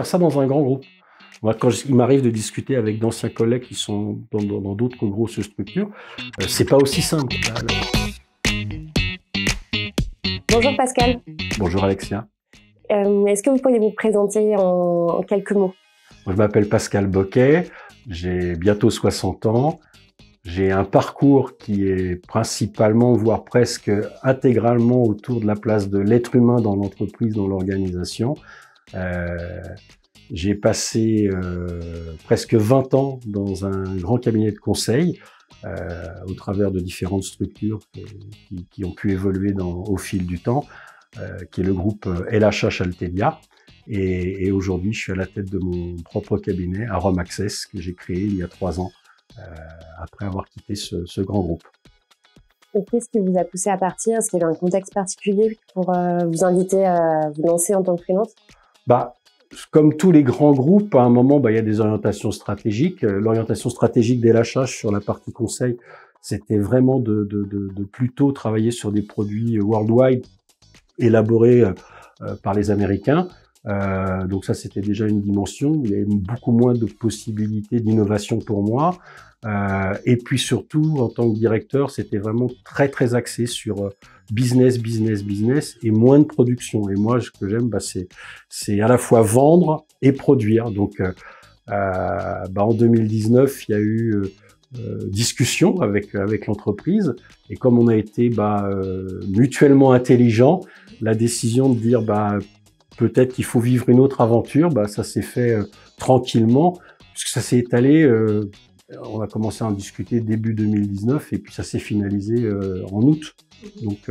Faire ça dans un grand groupe. Moi, il m'arrive de discuter avec d'anciens collègues qui sont dans d'autres grosses structures, c'est pas aussi simple. Bonjour Pascal. Bonjour Alexia. Est-ce que vous pourriez vous présenter en quelques mots? Moi, je m'appelle Pascal Boquet, j'ai bientôt 60 ans. J'ai un parcours qui est principalement, voire presque intégralement autour de la place de l'être humain dans l'entreprise, dans l'organisation. J'ai passé presque 20 ans dans un grand cabinet de conseil au travers de différentes structures qui ont pu évoluer au fil du temps, qui est le groupe LHH Altelia. Et aujourd'hui, je suis à la tête de mon propre cabinet, Arom Access, que j'ai créé il y a 3 ans, après avoir quitté ce grand groupe. Et qu'est-ce qui vous a poussé à partir? Est-ce qu'il y avait un contexte particulier pour vous inviter à vous lancer en tant que freelance? Comme tous les grands groupes, à un moment, il y a des orientations stratégiques. L'orientation stratégique des LHH sur la partie conseil, c'était vraiment de plutôt travailler sur des produits worldwide élaborés par les Américains. Donc ça, c'était déjà une dimension. Il y avait beaucoup moins de possibilités d'innovation pour moi. Et puis surtout, en tant que directeur, c'était vraiment très très axé sur business et moins de production. Et moi, ce que j'aime, c'est à la fois vendre et produire. Donc, en 2019, il y a eu discussion avec l'entreprise. Et comme on a été mutuellement intelligents, la décision de dire peut-être qu'il faut vivre une autre aventure, ça s'est fait tranquillement, puisque ça s'est étalé. On a commencé à en discuter début 2019 et puis ça s'est finalisé en août. Donc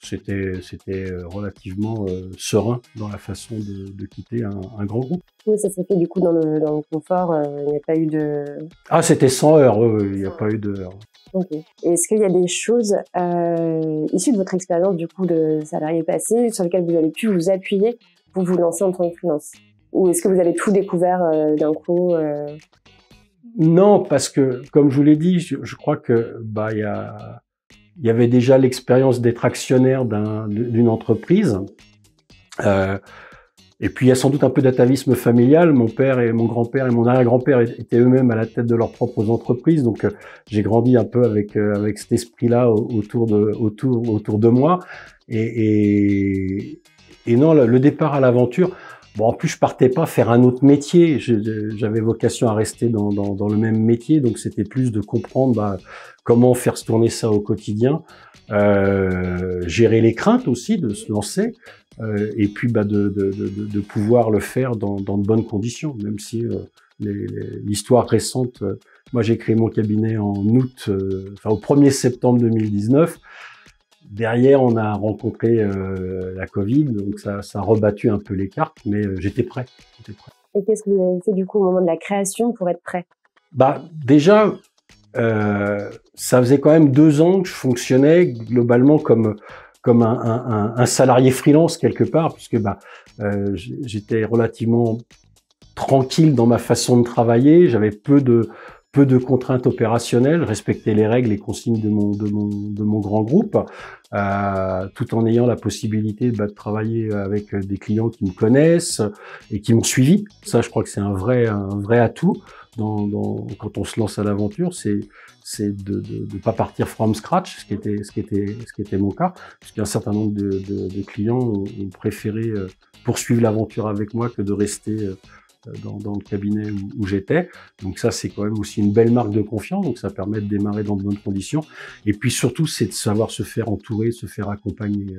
c'était relativement serein dans la façon de quitter un grand groupe. Oui, ça s'est fait du coup dans le confort. Il n'y a pas eu de... Ah, c'était sans heurts. Il n'y a pas eu de heurts. Okay. Est-ce qu'il y a des choses issues de votre expérience du coup de salarié passé sur lesquelles vous avez pu vous appuyer pour vous lancer en tant que freelance? Ou est-ce que vous avez tout découvert d'un coup Non, parce que, comme je vous l'ai dit, je crois que il y avait déjà l'expérience d'être actionnaire d'une entreprise. Et puis, il y a sans doute un peu d'atavisme familial. Mon père et mon grand-père et mon arrière-grand-père étaient eux-mêmes à la tête de leurs propres entreprises. Donc, j'ai grandi un peu avec cet esprit-là autour de moi. Et non, le départ à l'aventure... Bon, en plus, je partais pas faire un autre métier. J'avais vocation à rester dans le même métier, donc c'était plus de comprendre comment faire se tourner ça au quotidien, gérer les craintes aussi de se lancer, et puis de pouvoir le faire dans de bonnes conditions, même si l'histoire récente. Moi, j'ai créé mon cabinet en août, au 1er septembre 2019. Derrière, on a rencontré la Covid, donc ça a rebattu un peu les cartes, mais j'étais prêt. Et qu'est-ce que vous avez fait du coup au moment de la création pour être prêt? Déjà, ça faisait quand même 2 ans que je fonctionnais globalement comme un salarié freelance quelque part, puisque j'étais relativement tranquille dans ma façon de travailler, j'avais peu de contraintes opérationnelles, respecter les règles et consignes de mon grand groupe, tout en ayant la possibilité de travailler avec des clients qui me connaissent et qui m'ont suivi. Ça, je crois que c'est un vrai atout quand on se lance à l'aventure, c'est de pas partir from scratch, ce qui était mon cas, puisqu'un certain nombre de clients ont préféré poursuivre l'aventure avec moi que de rester dans le cabinet où j'étais. Donc ça, c'est quand même aussi une belle marque de confiance. Donc ça permet de démarrer dans de bonnes conditions. Et puis surtout, c'est de savoir se faire entourer, se faire accompagner.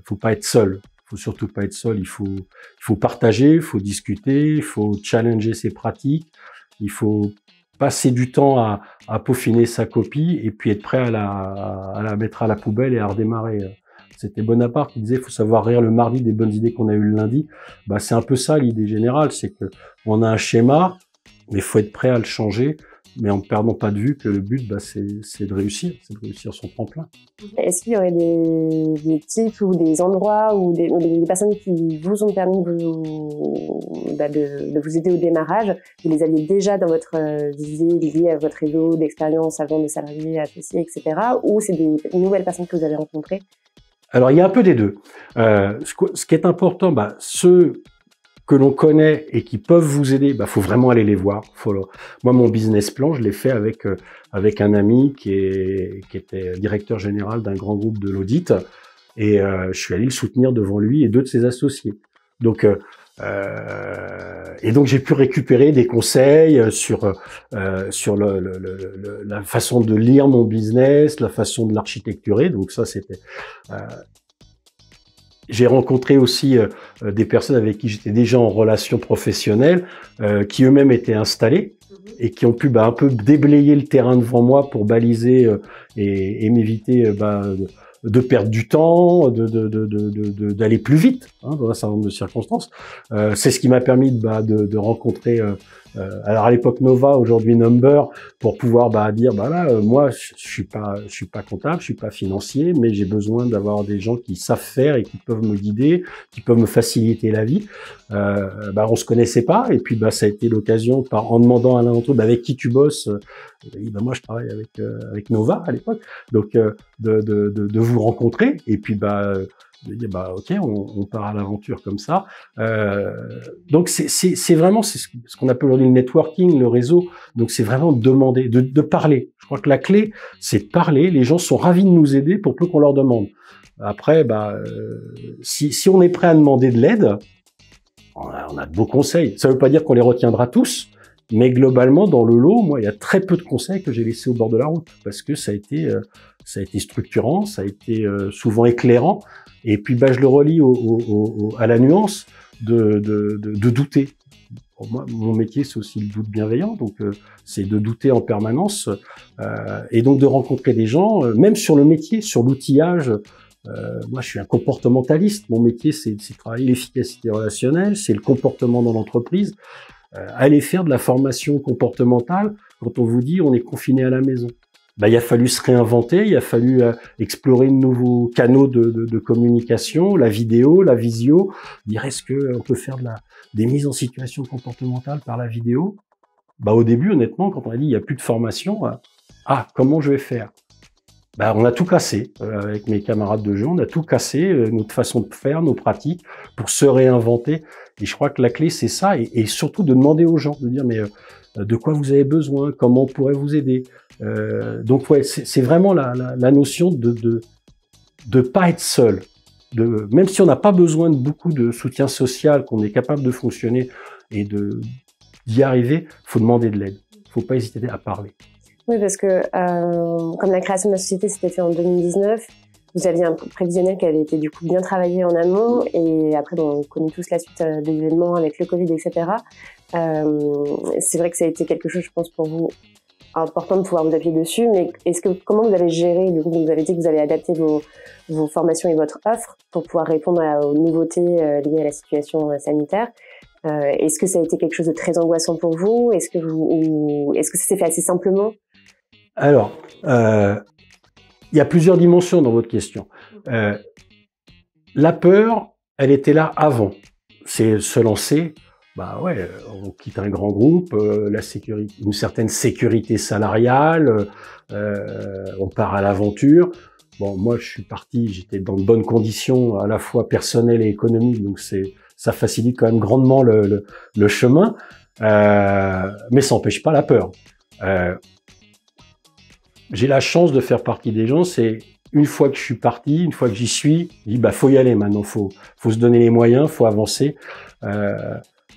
Faut pas être seul. Faut surtout pas être seul. Il faut partager, il faut discuter, il faut challenger ses pratiques. Il faut passer du temps à peaufiner sa copie et puis être prêt à la mettre à la poubelle et à redémarrer. C'était Bonaparte qui disait il faut savoir rire le mardi des bonnes idées qu'on a eues le lundi. C'est un peu ça l'idée générale, c'est que on a un schéma, mais il faut être prêt à le changer, mais en ne perdant pas de vue que le but, c'est de réussir son tremplin. Est-ce qu'il y aurait des types ou des endroits ou des personnes qui vous ont permis de vous aider au démarrage? Vous les aviez déjà dans votre visée liée à votre réseau d'expérience avant de salariés, associés, etc. Ou c'est des nouvelles personnes que vous avez rencontrées? Alors, il y a un peu des deux. Ce qui est important, ceux que l'on connaît et qui peuvent vous aider, faut vraiment aller les voir. Moi, mon business plan, je l'ai fait avec un ami qui était directeur général d'un grand groupe de l'audit, et je suis allé le soutenir devant lui et 2 de ses associés. Donc j'ai pu récupérer des conseils sur la façon de lire mon business, la façon de l'architecturer. Donc ça, c'était j'ai rencontré aussi des personnes avec qui j'étais déjà en relation professionnelle, qui eux-mêmes étaient installés et qui ont pu un peu déblayer le terrain devant moi pour baliser et m'éviter de perdre du temps, d'aller plus vite dans un certain nombre de circonstances. C'est ce qui m'a permis de rencontrer alors à l'époque Nova, aujourd'hui Number, pour pouvoir dire moi je suis pas comptable, je suis pas financier, mais j'ai besoin d'avoir des gens qui savent faire et qui peuvent me guider, qui peuvent me faciliter la vie. On se connaissait pas, et puis ça a été l'occasion, en demandant à l'un d'entre eux avec qui tu bosses. Moi je travaille avec Nova à l'époque, donc de vous rencontrer, et puis de dire ok, on part à l'aventure comme ça. Donc c'est vraiment ce qu'on appelle aujourd'hui le networking, le réseau. Donc c'est vraiment demander, de parler. Je crois que la clé, c'est de parler. Les gens sont ravis de nous aider pour peu qu'on leur demande. Après, si on est prêt à demander de l'aide, on a de beaux conseils. Ça veut pas dire qu'on les retiendra tous, mais globalement, dans le lot, moi, il y a très peu de conseils que j'ai laissés au bord de la route, parce que ça a été structurant, ça a été souvent éclairant. Et puis, je le relie à la nuance de douter. Pour moi, mon métier, c'est aussi le doute bienveillant, donc c'est de douter en permanence, et donc de rencontrer des gens, même sur le métier, sur l'outillage. Moi, je suis un comportementaliste. Mon métier, c'est travailler l'efficacité relationnelle, c'est le comportement dans l'entreprise. Aller faire de la formation comportementale quand on vous dit on est confiné à la maison. Il a fallu se réinventer, il a fallu explorer de nouveaux canaux de communication, la vidéo, la visio. Dire est-ce que on peut faire des mises en situation comportementale par la vidéo? Au début, honnêtement, quand on a dit il n'y a plus de formation, comment je vais faire? On a tout cassé avec mes camarades de jeu, on a tout cassé, notre façon de faire, nos pratiques, pour se réinventer. Et je crois que la clé, c'est ça, et surtout de demander aux gens, de dire mais de quoi vous avez besoin, comment on pourrait vous aider. Donc ouais, c'est vraiment la notion de pas être seul. Même si on n'a pas besoin de beaucoup de soutien social, qu'on est capable de fonctionner et d'y arriver, faut demander de l'aide. Faut pas hésiter à parler. Oui, parce que comme la création de la société s'était fait en 2019, vous aviez un prévisionnel qui avait été du coup bien travaillé en amont, et après on connaît tous la suite des événements avec le Covid, etc. C'est vrai que ça a été quelque chose, je pense, pour vous important de pouvoir vous appuyer dessus, mais comment vous avez géré, du coup, vous avez dit que vous avez adapté vos formations et votre offre pour pouvoir répondre aux nouveautés liées à la situation sanitaire. Est-ce que ça a été quelque chose de très angoissant pour vous? Est-ce que ça s'est fait assez simplement? Alors, il y a plusieurs dimensions dans votre question. La peur, elle était là avant. C'est se lancer. On quitte un grand groupe, une certaine sécurité salariale, on part à l'aventure. Moi, je suis parti, j'étais dans de bonnes conditions, à la fois personnelles et économiques, donc ça facilite quand même grandement le chemin, mais ça n'empêche pas la peur. J'ai la chance de faire partie des gens, c'est une fois que je suis parti, une fois que j'y suis, je dis faut y aller maintenant, faut se donner les moyens, faut avancer,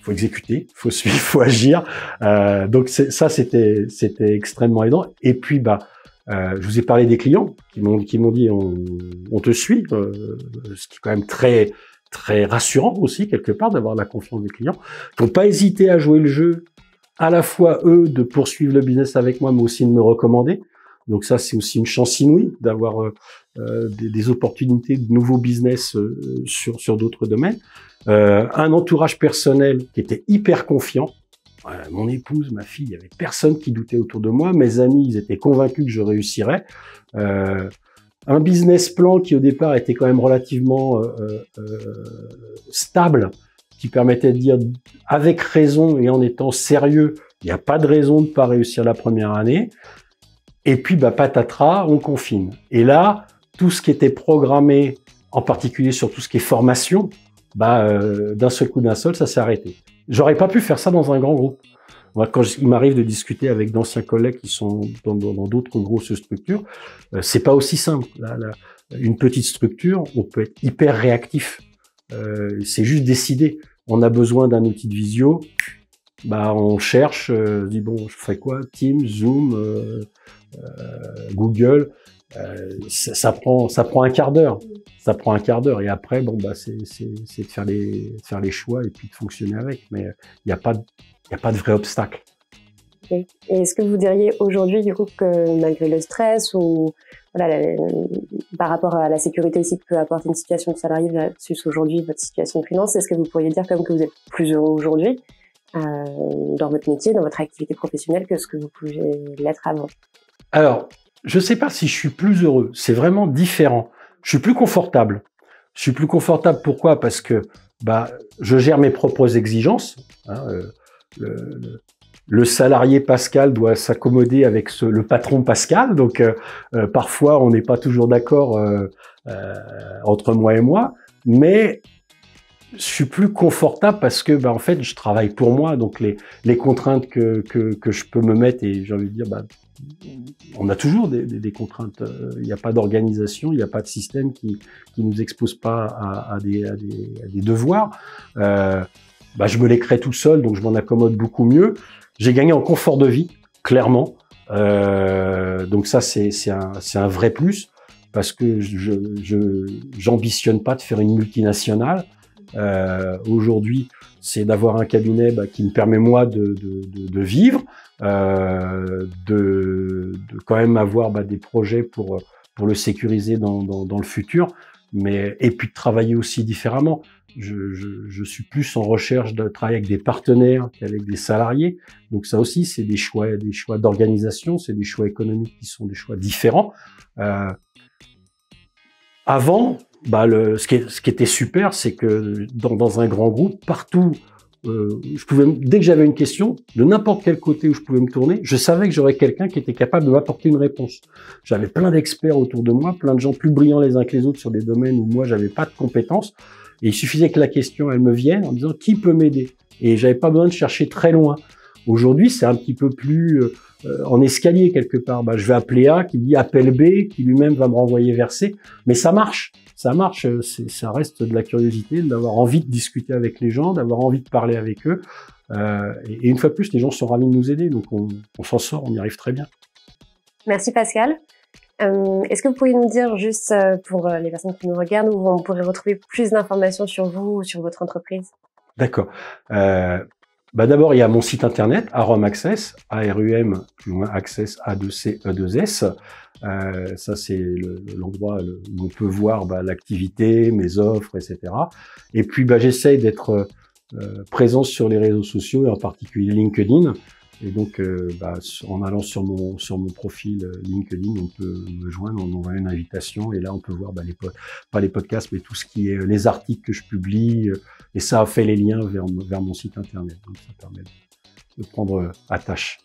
faut exécuter, faut suivre, faut agir. Donc c'était extrêmement aidant. Et puis je vous ai parlé des clients qui m'ont dit on te suit, ce qui est quand même très très rassurant aussi quelque part d'avoir la confiance des clients, qui n'ont pas hésité à jouer le jeu, à la fois eux de poursuivre le business avec moi, mais aussi de me recommander. Donc ça, c'est aussi une chance inouïe d'avoir des opportunités de nouveaux business sur d'autres domaines. Un entourage personnel qui était hyper confiant. Mon épouse, ma fille, il y avait personne qui doutait autour de moi. Mes amis, ils étaient convaincus que je réussirais. Un business plan qui au départ était quand même relativement stable, qui permettait de dire avec raison et en étant sérieux, il n'y a pas de raison de ne pas réussir la première année. Et puis, patatras, on confine. Et là, tout ce qui était programmé, en particulier sur tout ce qui est formation, d'un seul coup d'un seul, ça s'est arrêté. J'aurais pas pu faire ça dans un grand groupe. Moi, il m'arrive de discuter avec d'anciens collègues qui sont dans d'autres grosses structures, c'est pas aussi simple. Une petite structure, on peut être hyper réactif. C'est juste décider. On a besoin d'un outil de visio, on cherche, dit bon, je fais quoi? Teams, Zoom, Google. Ça prend un quart d'heure. Ça prend un quart d'heure et après, c'est de faire les choix et puis de fonctionner avec. Mais il n'y a pas de vrai obstacle. Okay. Et est-ce que vous diriez aujourd'hui, du coup, que malgré le stress ou par rapport à la sécurité aussi que peut apporter une situation de salarié versus aujourd'hui votre situation de freelance, est-ce que vous pourriez dire comme que vous êtes plus heureux aujourd'hui dans votre métier, dans votre activité professionnelle que ce que vous pouviez l'être avant? Alors, je sais pas si je suis plus heureux. C'est vraiment différent. Je suis plus confortable. Pourquoi? Parce que je gère mes propres exigences. Le salarié Pascal doit s'accommoder avec le patron Pascal. Donc parfois on n'est pas toujours d'accord entre moi et moi, mais je suis plus confortable parce que en fait je travaille pour moi. Donc les contraintes que je peux me mettre, et j'ai envie de dire on a toujours des contraintes. Il n'y a pas d'organisation, il n'y a pas de système qui nous expose pas à des devoirs. Je me les crée tout seul, donc je m'en accommode beaucoup mieux. J'ai gagné en confort de vie, clairement. Donc ça, c'est un vrai plus parce que j'ambitionne pas de faire une multinationale. Aujourd'hui, c'est d'avoir un cabinet qui me permet moi de vivre, de quand même avoir des projets pour le sécuriser dans le futur, et puis de travailler aussi différemment. Je suis plus en recherche de travailler avec des partenaires qu'avec des salariés. Donc ça aussi, c'est des choix d'organisation, c'est des choix économiques qui sont des choix différents. Avant, ce qui était super, c'est que dans un grand groupe, partout, dès que j'avais une question, de n'importe quel côté où je pouvais me tourner, je savais que j'aurais quelqu'un qui était capable de m'apporter une réponse. J'avais plein d'experts autour de moi, plein de gens plus brillants les uns que les autres sur des domaines où moi j'avais pas de compétences. Et il suffisait que la question, elle me vienne en disant qui peut m'aider. Et j'avais pas besoin de chercher très loin. Aujourd'hui, c'est un petit peu plus en escalier quelque part. Je vais appeler A, qui dit appelle B, qui lui-même va me renvoyer vers C. Mais ça marche. Ça reste de la curiosité, d'avoir envie de discuter avec les gens, d'avoir envie de parler avec eux. Et une fois de plus, les gens sont ravis de nous aider. Donc on s'en sort, on y arrive très bien. Merci Pascal. Est-ce que vous pourriez nous dire juste pour les personnes qui nous regardent où on pourrait retrouver plus d'informations sur vous ou sur votre entreprise? D'accord. D'abord, il y a mon site internet, Arum Access, ARUM, Access, A2C, E2S. Ça, c'est l'endroit où on peut voir l'activité, mes offres, etc. Et puis, j'essaye d'être présent sur les réseaux sociaux, et en particulier LinkedIn. Et donc, en allant sur mon profil LinkedIn, on peut me joindre, on m'envoie une invitation, et là, on peut voir pas les podcasts, mais tout ce qui est les articles que je publie, et ça a fait les liens vers mon site internet. Donc, ça permet de prendre attache.